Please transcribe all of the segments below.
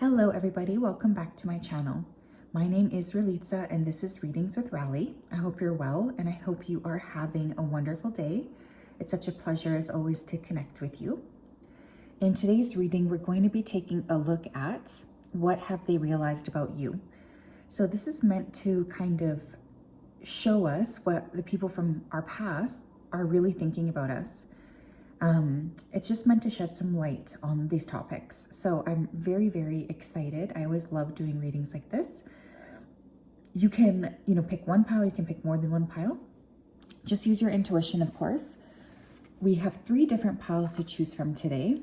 Hello everybody, welcome back to my channel. My name is Ralitza and this is Readings with Rali. I hope you're well and I hope you are having a wonderful day. It's such a pleasure as always to connect with you. In today's reading, we're going to be taking a look at what have they realized about you. So this is meant to kind of show us what the people from our past are really thinking about us. It's just meant to shed some light on these topics. So I'm very, very excited. I always love doing readings like this. You can, pick one pile. You can pick more than one pile. Just use your intuition, of course. We have 3 different piles to choose from today.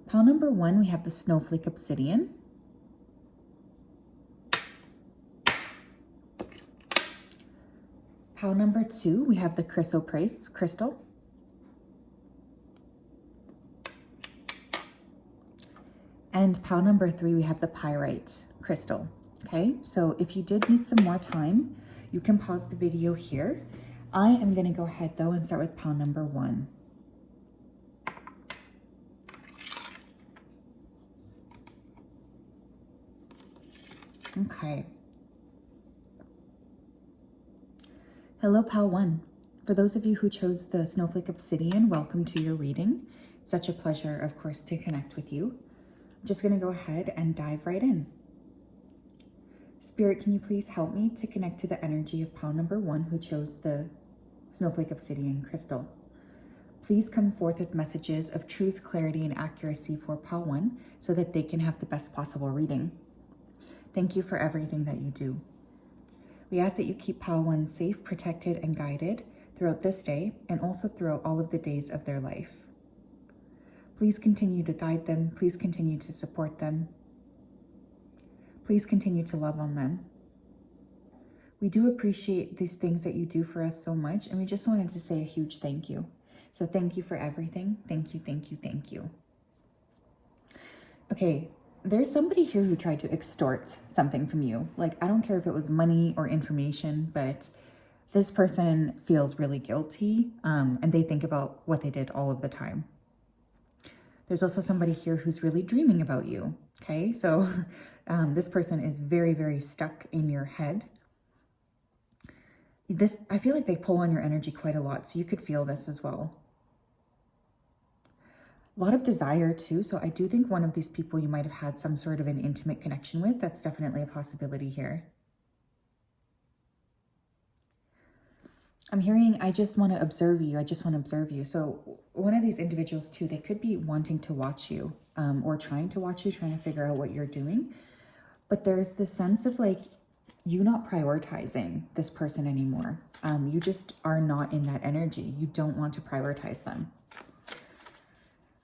Pile number 1, we have the Snowflake Obsidian. Pile number 2, we have the Chrysoprase crystal. And pile number 3, we have the Pyrite crystal. Okay, so if you did need some more time, you can pause the video here. I am going to go ahead though and start with pile number 1. Okay. Hello, pile 1. For those of you who chose the Snowflake Obsidian, welcome to your reading. It's such a pleasure, of course, to connect with you. I'm just going to go ahead and dive right in. Spirit, can you please help me to connect to the energy of pile number 1 who chose the Snowflake Obsidian crystal? Please come forth with messages of truth, clarity, and accuracy for pile 1 so that they can have the best possible reading. Thank you for everything that you do. We ask that you keep pile 1 safe, protected, and guided throughout this day and also throughout all of the days of their life. Please continue to guide them. Please continue to support them. Please continue to love on them. We do appreciate these things that you do for us so much, and we just wanted to say a huge thank you. So thank you for everything. Thank you, thank you, thank you. Okay, there's somebody here who tried to extort something from you. Like, I don't care if it was money or information, but this person feels really guilty, and they think about what they did all of the time. There's also somebody here who's really dreaming about you, okay? So this person is very, very stuck in your head. I feel like they pull on your energy quite a lot, so you could feel this as well. A lot of desire too, so I do think one of these people you might have had some sort of an intimate connection with. That's definitely a possibility here. I'm hearing, I just want to observe you. I just want to observe you. So one of these individuals too, they could be wanting to watch you or trying to watch you, trying to figure out what you're doing. But there's this sense of like you not prioritizing this person anymore. You just are not in that energy. You don't want to prioritize them.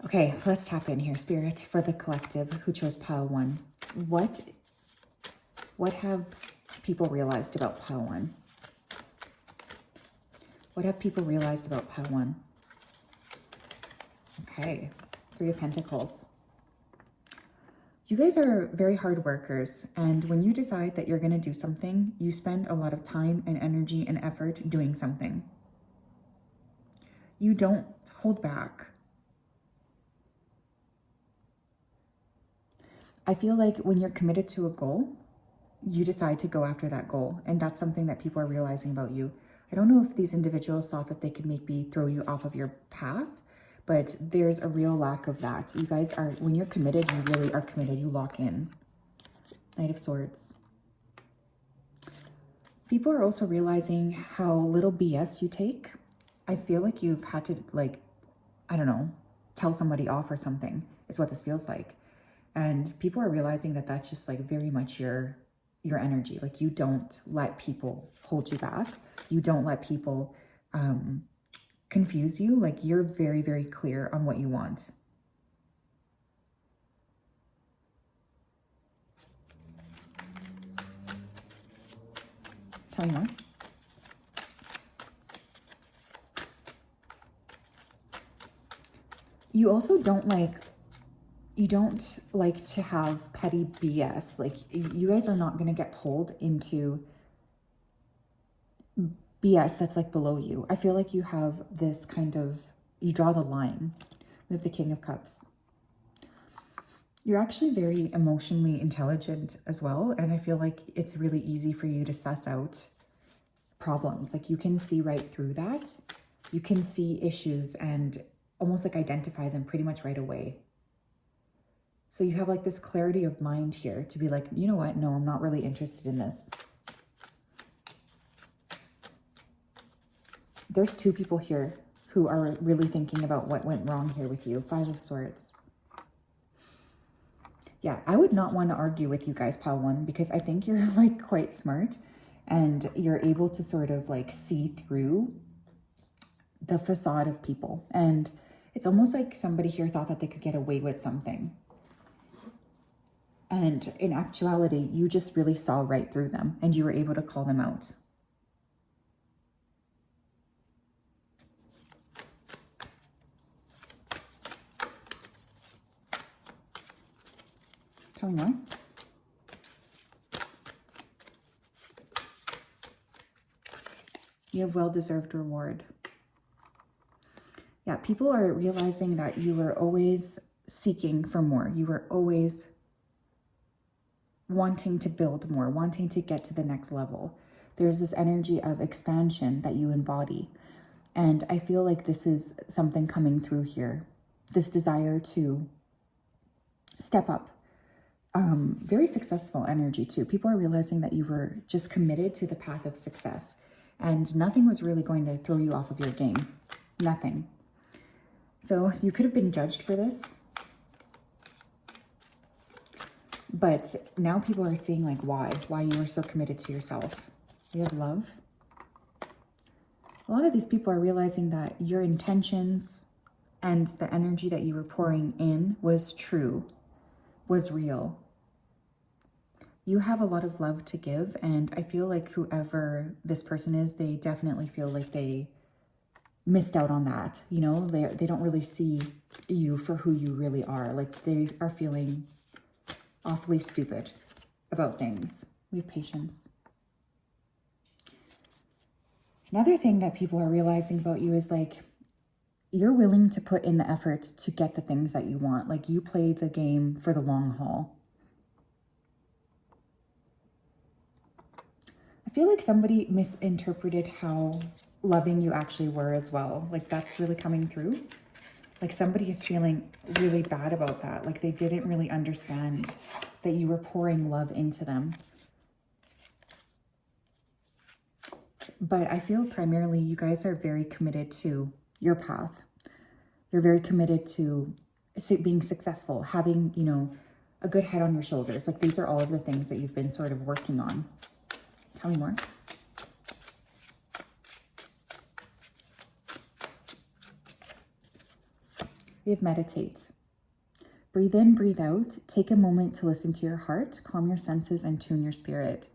Okay, let's tap in here, Spirit, for the collective who chose pile 1. What have people realized about pile 1? What have people realized about pile 1? Okay, 3 of Pentacles. You guys are very hard workers, and when you decide that you're going to do something, you spend a lot of time and energy and effort doing something. You don't hold back. I feel like when you're committed to a goal, you decide to go after that goal, and that's something that people are realizing about you. I don't know if these individuals thought that they could maybe throw you off of your path, but there's a real lack of that. You guys are, when you're committed, you really are committed. You lock in. Knight of Swords. People are also realizing how little BS you take. I feel like you've had to, like, I don't know, tell somebody off or something is what this feels like. And people are realizing that that's just like very much your energy. Like, you don't let people hold you back. You don't let people confuse you. Like, you're very, very clear on what you want. Tell me more. You also don't like to have petty BS. Like, you guys are not going to get pulled into BS that's like below you. I feel like you have this kind of, you draw the line. We have the King of Cups. You're actually very emotionally intelligent as well. And I feel like it's really easy for you to suss out problems. Like you can see right through that. You can see issues and almost like identify them pretty much right away. So you have like this clarity of mind here to be like, you know what? No, I'm not really interested in this. There's two people here who are really thinking about what went wrong here with you. 5 of Swords. Yeah, I would not want to argue with you guys, pile 1, because I think you're like quite smart and you're able to sort of like see through the facade of people. And it's almost like somebody here thought that they could get away with something. And in actuality, you just really saw right through them and you were able to call them out. Tell me more. You have well-deserved reward. Yeah, people are realizing that you were always seeking for more. You were always wanting to build more, wanting to get to the next level. There's this energy of expansion that you embody. And I feel like this is something coming through here. This desire to step up. Very successful energy too. People are realizing that you were just committed to the path of success. And nothing was really going to throw you off of your game. Nothing. So you could have been judged for this. But now people are seeing like why you were so committed to yourself. You have love. A lot of these people are realizing that your intentions and the energy that you were pouring in was true, was real. You have a lot of love to give, and I feel like whoever this person is, they definitely feel like they missed out on that. You know, they don't really see you for who you really are. Like they are feeling awfully stupid about things. We have patience. Another thing that people are realizing about you is like, you're willing to put in the effort to get the things that you want. Like you play the game for the long haul. I feel like somebody misinterpreted how loving you actually were as well. Like that's really coming through. Like somebody is feeling really bad about that. Like they didn't really understand that you were pouring love into them. But I feel primarily you guys are very committed to your path. You're very committed to being successful, having, you know, a good head on your shoulders. Like these are all of the things that you've been sort of working on. Tell me more. We have meditate. Breathe in, breathe out. Take a moment to listen to your heart, calm your senses, and tune your spirit.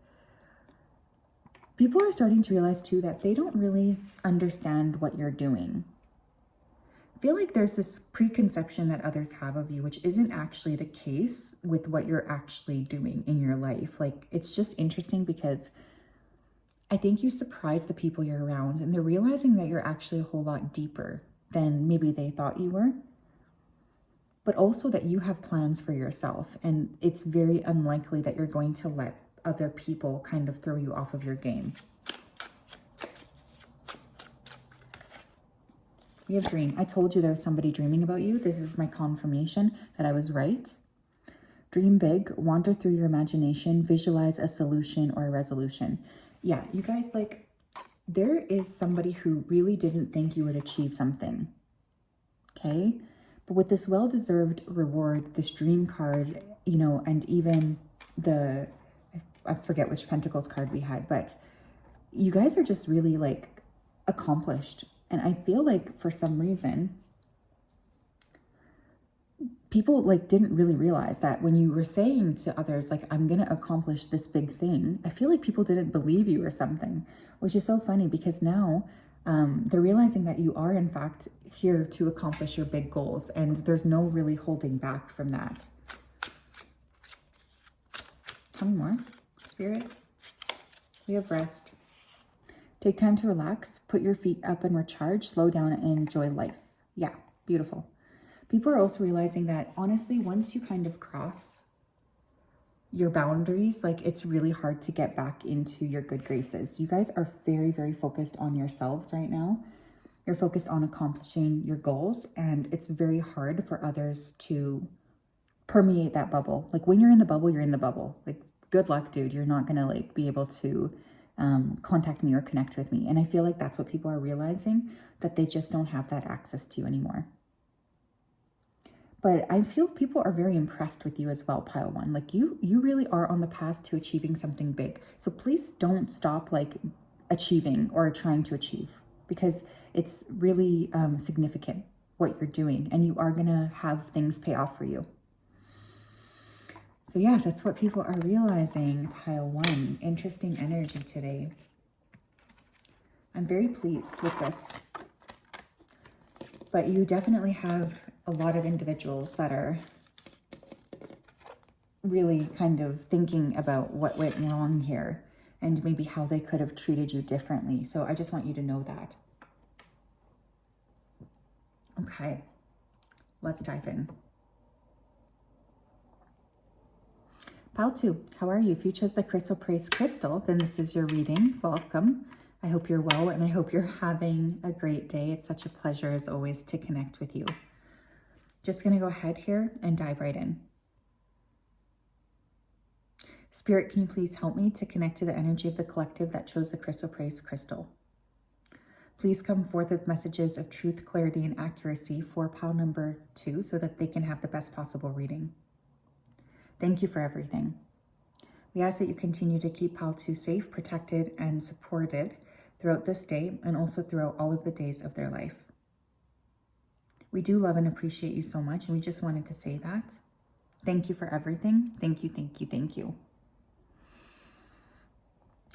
People are starting to realize too that they don't really understand what you're doing. I feel like there's this preconception that others have of you, which isn't actually the case with what you're actually doing in your life. Like, it's just interesting because I think you surprise the people you're around and they're realizing that you're actually a whole lot deeper than maybe they thought you were. But also that you have plans for yourself, and it's very unlikely that you're going to let other people kind of throw you off of your game. We have dream. I told you there was somebody dreaming about you. This is my confirmation that I was right. Dream big, wander through your imagination, visualize a solution or a resolution. Yeah, you guys, like, there is somebody who really didn't think you would achieve something. Okay? But with this well-deserved reward, this dream card, you know, and even the, I forget which Pentacles card we had, but you guys are just really like accomplished. And I feel like for some reason, people like didn't really realize that when you were saying to others, like, I'm going to accomplish this big thing, I feel like people didn't believe you or something, which is so funny because now they're realizing that you are in fact here to accomplish your big goals, and there's no really holding back from that. Tell me more, Spirit. We have rest. Take time to relax, put your feet up and recharge, slow down and enjoy life. Yeah, beautiful. People are also realizing that honestly, once you kind of cross your boundaries, like it's really hard to get back into your good graces. You guys are very, very focused on yourselves right now. You're focused on accomplishing your goals, and it's very hard for others to permeate that bubble. Like when you're in the bubble, you're in the bubble. Like good luck, dude. You're not gonna like be able to contact me or connect with me. And I feel like that's what people are realizing, that they just don't have that access to you anymore. But I feel people are very impressed with you as well, pile one. Like you really are on the path to achieving something big. So please don't stop like achieving or trying to achieve, because it's really significant what you're doing, and you are gonna have things pay off for you. So yeah, that's what people are realizing, pile one. Interesting energy today. I'm very pleased with this. But you definitely have a lot of individuals that are really kind of thinking about what went wrong here and maybe how they could have treated you differently. So I just want you to know that. Okay, let's dive in. Pile 2, how are you? If you chose the Chrysoprase crystal, then this is your reading. Welcome. I hope you're well, and I hope you're having a great day. It's such a pleasure, as always, to connect with you. Just going to go ahead here and dive right in. Spirit, can you please help me to connect to the energy of the collective that chose the Chrysoprase crystal? Please come forth with messages of truth, clarity, and accuracy for pile number 2 so that they can have the best possible reading. Thank you for everything. We ask that you continue to keep pile 2 safe, protected, and supported throughout this day and also throughout all of the days of their life. We do love and appreciate you so much, and we just wanted to say that. Thank you for everything. Thank you, thank you, thank you.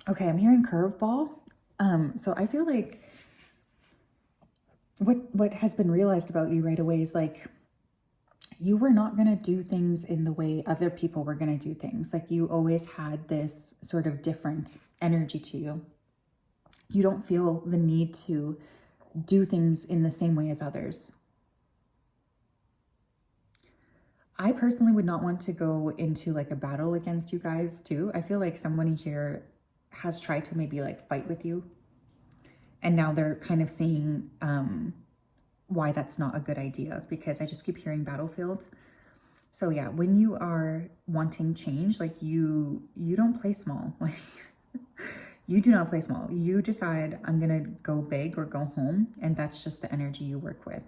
Okay, I'm hearing curveball. So I feel like what has been realized about you right away is like, you were not going to do things in the way other people were going to do things. Like you always had this sort of different energy to you. You don't feel the need to do things in the same way as others. I personally would not want to go into like a battle against you guys too. I feel like somebody here has tried to maybe like fight with you, and now they're kind of seeing why that's not a good idea, because I just keep hearing battlefield. So yeah, when you are wanting change, like you don't play small. Like you do not play small. You decide, I'm gonna go big or go home, and that's just the energy you work with.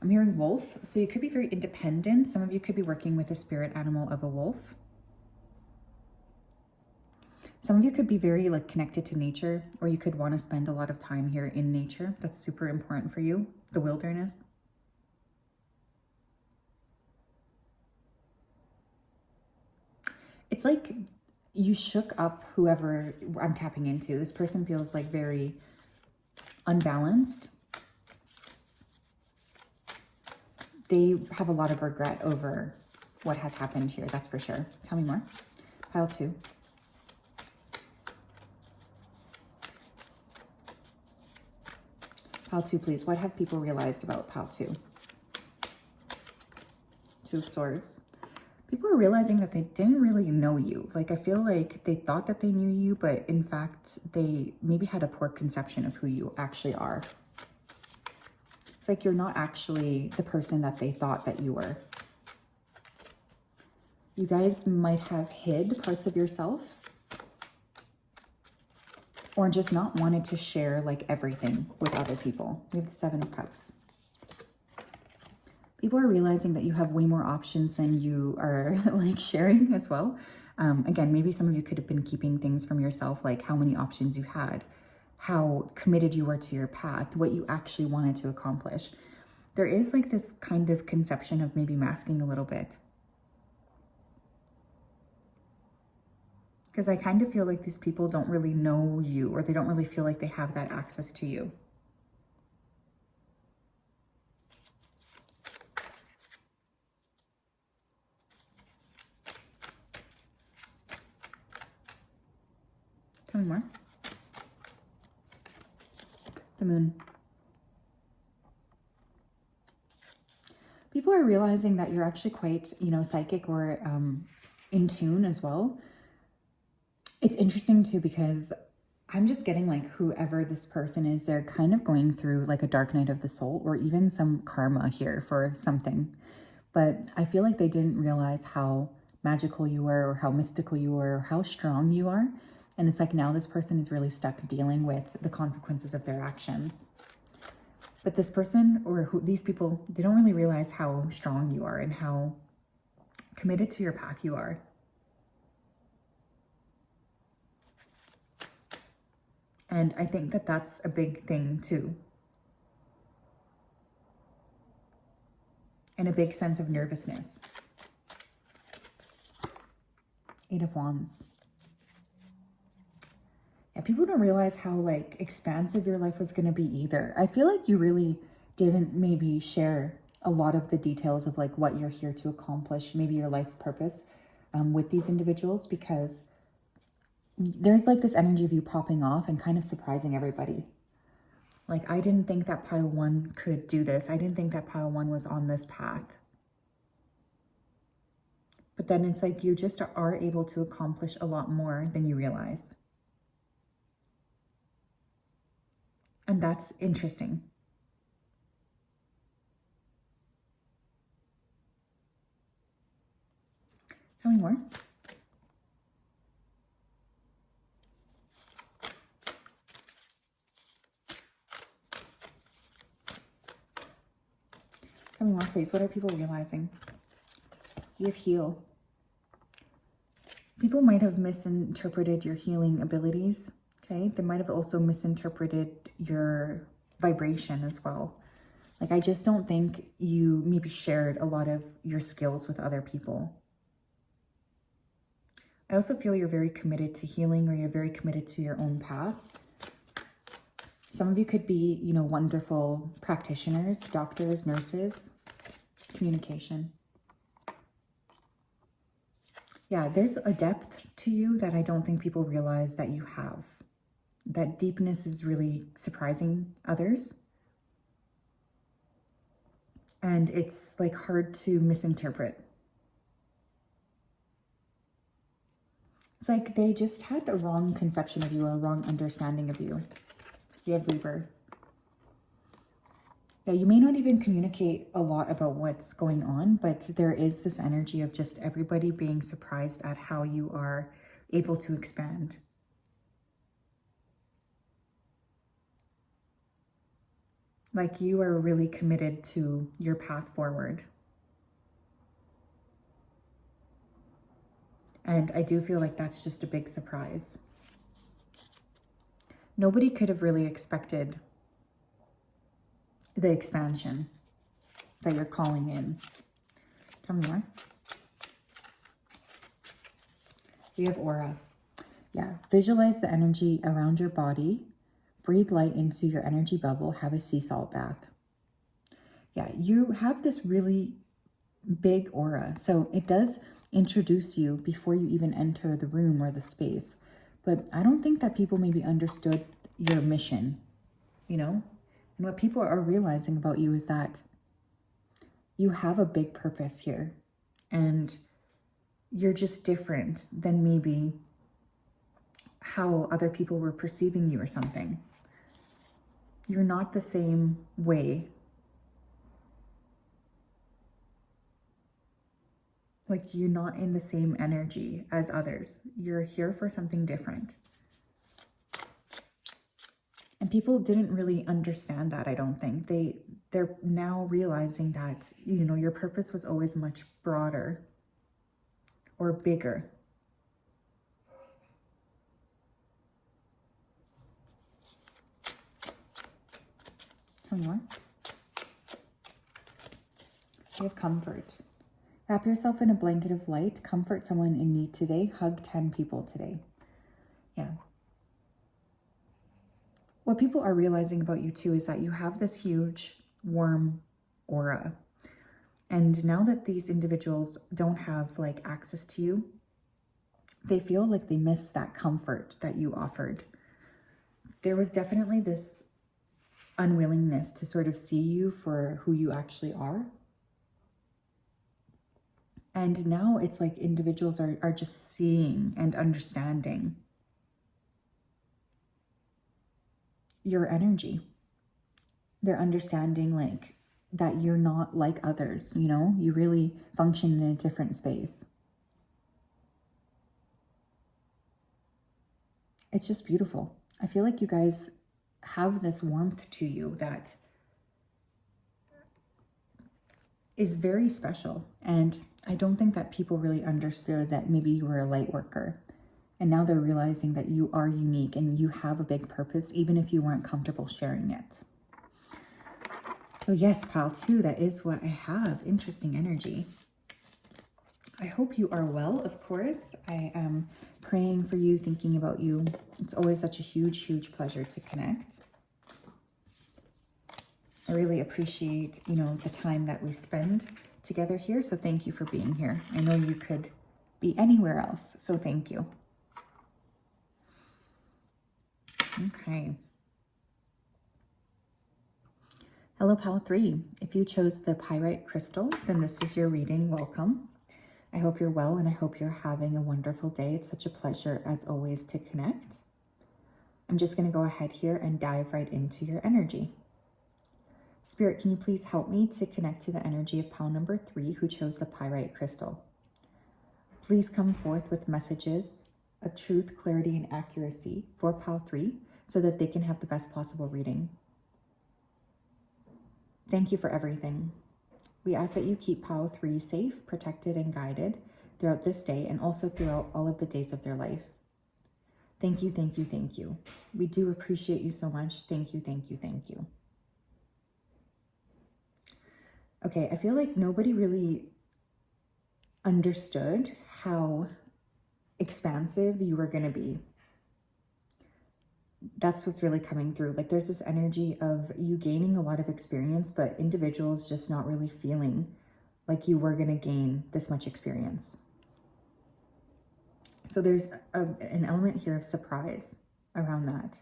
I'm hearing wolf, so you could be very independent. Some of you could be working with a spirit animal of a wolf. Some of you could be very like connected to nature, or you could want to spend a lot of time here in nature. That's super important for you, the wilderness. It's like you shook up whoever I'm tapping into. This person feels like very unbalanced. They have a lot of regret over what has happened here, that's for sure. Tell me more. Pile 2. Pile 2, please. What have people realized about pile 2? 2 of Swords. People are realizing that they didn't really know you. Like, I feel like they thought that they knew you, but in fact, they maybe had a poor conception of who you actually are. It's like you're not actually the person that they thought that you were. You guys might have hid parts of yourself, or just not wanted to share like everything with other people. We have the 7 of Cups. People are realizing that you have way more options than you are like sharing as well. Again, maybe some of you could have been keeping things from yourself, like how many options you had, how committed you were to your path, what you actually wanted to accomplish. There is like this kind of conception of maybe masking a little bit. Because I kind of feel like these people don't really know you, or they don't really feel like they have that access to you. Tell me more. The Moon. People are realizing that you're actually quite, psychic or in tune as well. It's interesting too, because I'm just getting like whoever this person is, they're kind of going through like a dark night of the soul or even some karma here for something. But I feel like they didn't realize how magical you were or how mystical you were or how strong you are. And it's like now this person is really stuck dealing with the consequences of their actions. But this person or these people, they don't really realize how strong you are and how committed to your path you are. And I think that that's a big thing too. And a big sense of nervousness. 8 of Wands. Yeah, people don't realize how like expansive your life was going to be either. I feel like you really didn't maybe share a lot of the details of like what you're here to accomplish, maybe your life purpose with these individuals, because there's like this energy of you popping off and kind of surprising everybody. Like, I didn't think that pile 1 could do this. I didn't think that pile 1 was on this path. But then it's like you just are able to accomplish a lot more than you realize. And that's interesting. Tell me more. Tell me more, please. What are people realizing? You have heal. People might have misinterpreted your healing abilities, okay? They might have also misinterpreted your vibration as well. Like, I just don't think you maybe shared a lot of your skills with other people. I also feel you're very committed to healing, or you're very committed to your own path. Some of you could be, wonderful practitioners, doctors, nurses, communication. Yeah, there's a depth to you that I don't think people realize that you have. That deepness is really surprising others. And it's like hard to misinterpret. It's like they just had a wrong conception of you or a wrong understanding of you. You have rebirth. Yeah, you may not even communicate a lot about what's going on, but there is this energy of just everybody being surprised at how you are able to expand. Like you are really committed to your path forward. And I do feel like that's just a big surprise. Nobody could have really expected the expansion that you're calling in. Tell me more. We have aura. Yeah, visualize the energy around your body. Breathe light into your energy bubble. Have a sea salt bath. Yeah, you have this really big aura. So it does introduce you before you even enter the room or the space. But I don't think that people maybe understood your mission, And what people are realizing about you is that you have a big purpose here. And you're just different than maybe how other people were perceiving you or something. You're not the same way. Like you're not in the same energy as others. You're here for something different. And people didn't really understand that, I don't think. They're now realizing that, your purpose was always much broader or bigger. Tell me more. We have comfort. Wrap yourself in a blanket of light. Comfort someone in need today. Hug 10 people today. Yeah. What people are realizing about you too is that you have this huge, warm aura. And now that these individuals don't have like access to you, they feel like they miss that comfort that you offered. There was definitely this unwillingness to sort of see you for who you actually are. And now it's like individuals are just seeing and understanding your energy. They're understanding like that you're not like others, you know, you really function in a different space. It's just beautiful. I feel like you guys have this warmth to you that is very special. And I don't think that people really understood that maybe you were a light worker. And now they're realizing that you are unique and you have a big purpose, even if you weren't comfortable sharing it. So yes, pile 2, that is what I have. Interesting energy. I hope you are well, of course. I am praying for you, thinking about you. It's always such a huge, huge pleasure to connect. I really appreciate, you know, the time that we spend together here. So thank you for being here. I know you could be anywhere else, so thank you. Okay. Hello, pile 3. If you chose the pyrite crystal, then this is your reading. Welcome. I hope you're well and I hope you're having a wonderful day. It's such a pleasure, as always, to connect. I'm just going to go ahead here and dive right into your energy. Spirit, can you please help me to connect to the energy of pile number 3 who chose the pyrite crystal? Please come forth with messages of truth, clarity, and accuracy for pile 3 so that they can have the best possible reading. Thank you for everything. We ask that you keep pile 3 safe, protected, and guided throughout this day and also throughout all of the days of their life. Thank you, thank you, thank you. We do appreciate you so much. Thank you, thank you, thank you. Okay, I feel like nobody really understood how expansive you were going to be. That's what's really coming through. Like there's this energy of you gaining a lot of experience, but individuals just not really feeling like you were going to gain this much experience. So there's an element here of surprise around that.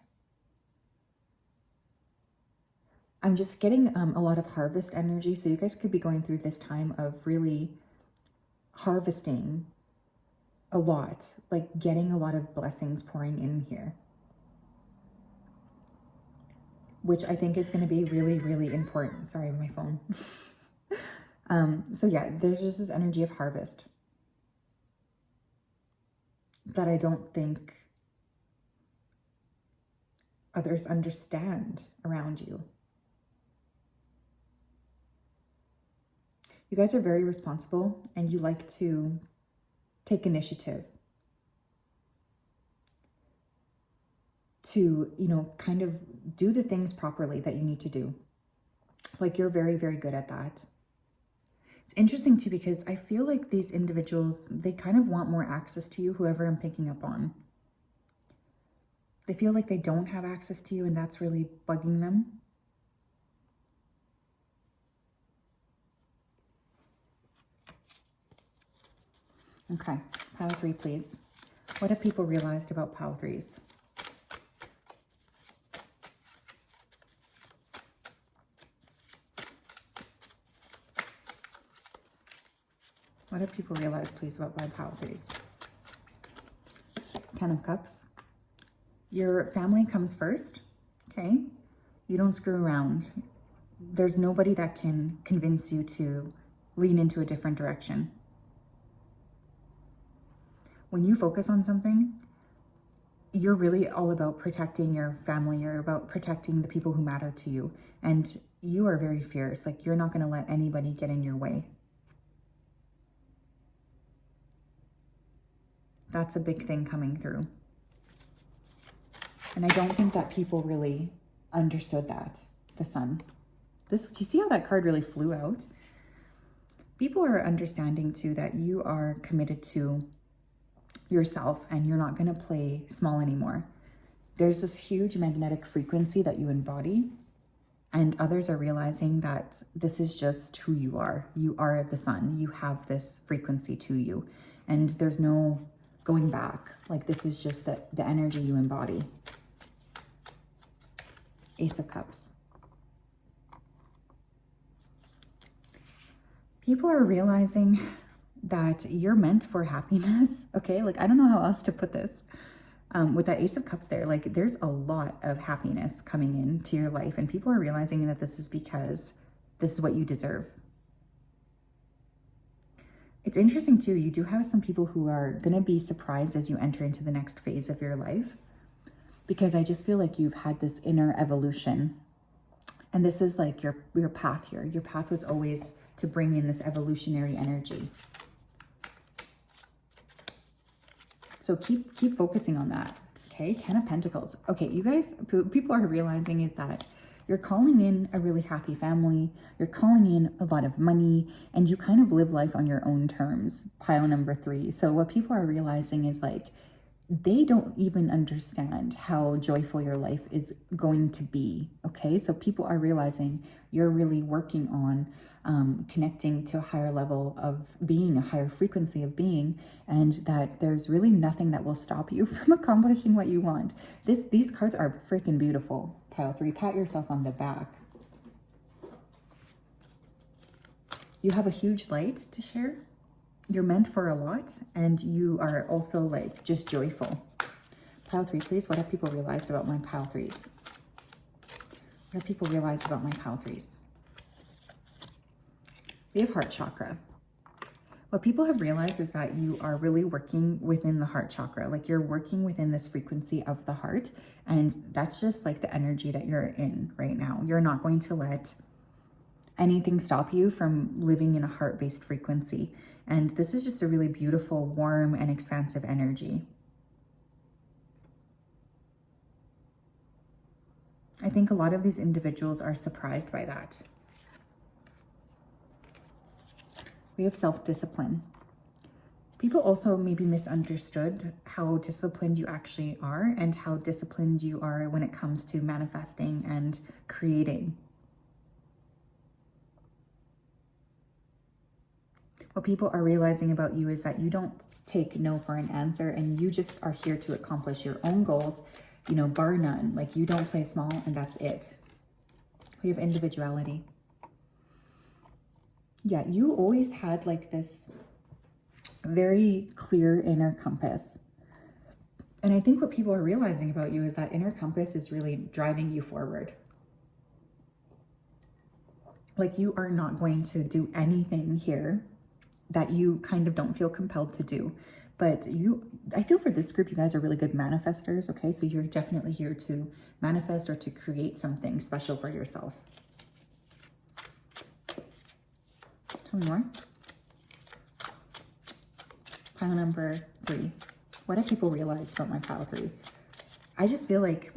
I'm just getting a lot of harvest energy. So you guys could be going through this time of really harvesting a lot, like getting a lot of blessings pouring in here, which I think is going to be really, really important. Sorry, my phone. So yeah, there's just this energy of harvest that I don't think others understand around you. You guys are very responsible and you like to take initiative to, you know, kind of do the things properly that you need to do. Like you're very, very good at that. It's interesting too, because I feel like these individuals, they kind of want more access to you, whoever I'm picking up on. They feel like they don't have access to you and that's really bugging them. Okay, pile 3, please. What have people realized about pile 3s? What have people realized, please, about my pile 3s? 10 of Cups. Your family comes first, okay? You don't screw around. There's nobody that can convince you to lean into a different direction. When you focus on something, you're really all about protecting your family. You're about protecting the people who matter to you. And you are very fierce. Like you're not going to let anybody get in your way. That's a big thing coming through. And I don't think that people really understood that. The Sun. Do you see how that card really flew out? People are understanding too that you are committed to yourself and you're not going to play small anymore. There's this huge magnetic frequency that you embody, and others are realizing that this is just who you are. You are the Sun. You have this frequency to you, and there's no going back. Like this is just the energy you embody. Ace of Cups. People are realizing that you're meant for happiness, okay? Like, I don't know how else to put this. With that Ace of Cups there, like, there's a lot of happiness coming into your life, and people are realizing that this is because this is what you deserve. It's interesting too, you do have some people who are going to be surprised as you enter into the next phase of your life, because I just feel like you've had this inner evolution. And this is like your path here. Your path was always to bring in this evolutionary energy. So keep focusing on that, okay? 10 of Pentacles. Okay, you guys, people are realizing is that you're calling in a really happy family. You're calling in a lot of money, and you kind of live life on your own terms. Pile number 3. So what people are realizing is like, they don't even understand how joyful your life is going to be, okay? So people are realizing you're really working on connecting to a higher level of being, a higher frequency of being, and that there's really nothing that will stop you from accomplishing what you want. These cards are freaking beautiful. Pile 3, pat yourself on the back. You have a huge light to share. You're meant for a lot, and you are also like just joyful. Pile 3, please. What have people realized about my pile 3s? What have people realized about my pile 3s? We have heart chakra. What people have realized is that you are really working within the heart chakra. Like, you're working within this frequency of the heart, and that's just like the energy that you're in right now. You're not going to let anything stop you from living in a heart-based frequency. And this is just a really beautiful, warm, and expansive energy. I think a lot of these individuals are surprised by that. We have self-discipline. People also maybe misunderstood how disciplined you actually are and how disciplined you are when it comes to manifesting and creating. What people are realizing about you is that you don't take no for an answer, and you just are here to accomplish your own goals, you know, bar none. Like, you don't play small, and that's it. We have individuality. Yeah, you always had like this very clear inner compass. And I think what people are realizing about you is that inner compass is really driving you forward. Like, you are not going to do anything here that you kind of don't feel compelled to do. But I feel for this group, you guys are really good manifestors, okay? So you're definitely here to manifest or to create something special for yourself. Tell me more. Pile number 3. What have people realized about my pile 3? I just feel like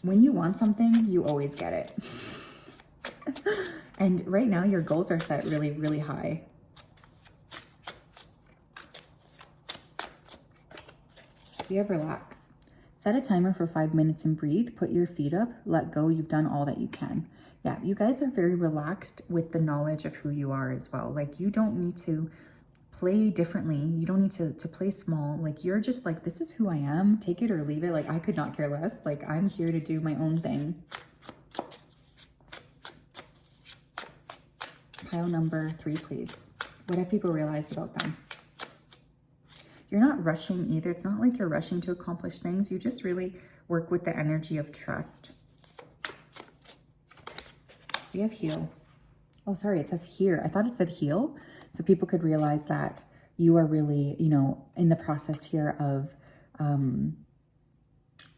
when you want something, you always get it. And right now, your goals are set really, really high. We have relax. Set a timer for 5 minutes and breathe. Put your feet up. Let go. You've done all that you can. Yeah, you guys are very relaxed with the knowledge of who you are as well. Like, you don't need to play differently. You don't need to play small. Like, you're just like, this is who I am. Take it or leave it. Like, I could not care less. Like, I'm here to do my own thing. Pile number 3, please. What have people realized about them? You're not rushing either. It's not like you're rushing to accomplish things. You just really work with the energy of trust. We have heal. Oh, sorry, it says here. I thought it said heal. So people could realize that you are really, you know, in the process here of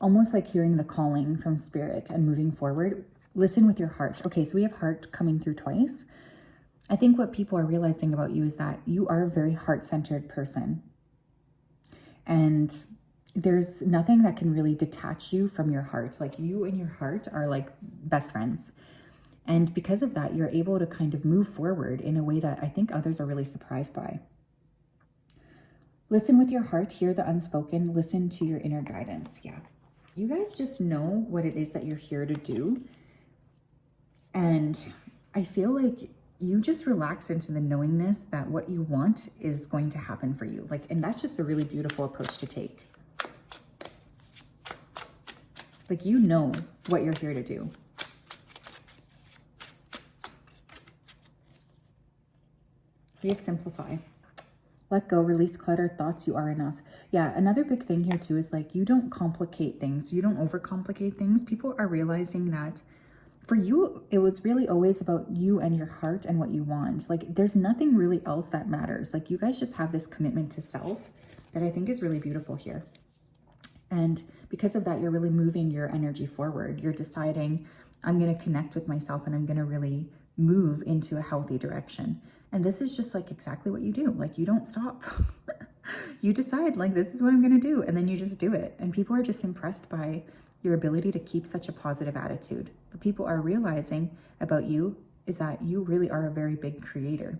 almost like hearing the calling from spirit and moving forward. Listen with your heart. Okay, so we have heart coming through twice. I think what people are realizing about you is that you are a very heart-centered person. And there's nothing that can really detach you from your heart. Like, you and your heart are like best friends. And because of that, you're able to kind of move forward in a way that I think others are really surprised by. Listen with your heart, hear the unspoken, listen to your inner guidance. Yeah. You guys just know what it is that you're here to do. And I feel like you just relax into the knowingness that what you want is going to happen for you. Like, and that's just a really beautiful approach to take. Like, you know what you're here to do. We have simplify. Let go, release cluttered thoughts. You are enough. Yeah, another big thing here too is like, you don't complicate things. You don't overcomplicate things. People are realizing that for you, it was really always about you and your heart and what you want. Like, there's nothing really else that matters. Like, you guys just have this commitment to self that I think is really beautiful here. And because of that, you're really moving your energy forward. You're deciding, I'm going to connect with myself and I'm going to really move into a healthy direction. And this is just like exactly what you do. Like, you don't stop. You decide, like, this is what I'm going to do. And then you just do it. And people are just impressed by your ability to keep such a positive attitude. But people are realizing about you is that you really are a very big creator.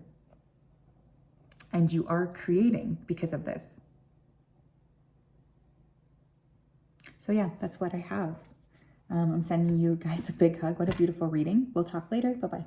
And you are creating because of this. So yeah, that's what I have. I'm sending you guys a big hug. What a beautiful reading. We'll talk later. Bye-bye.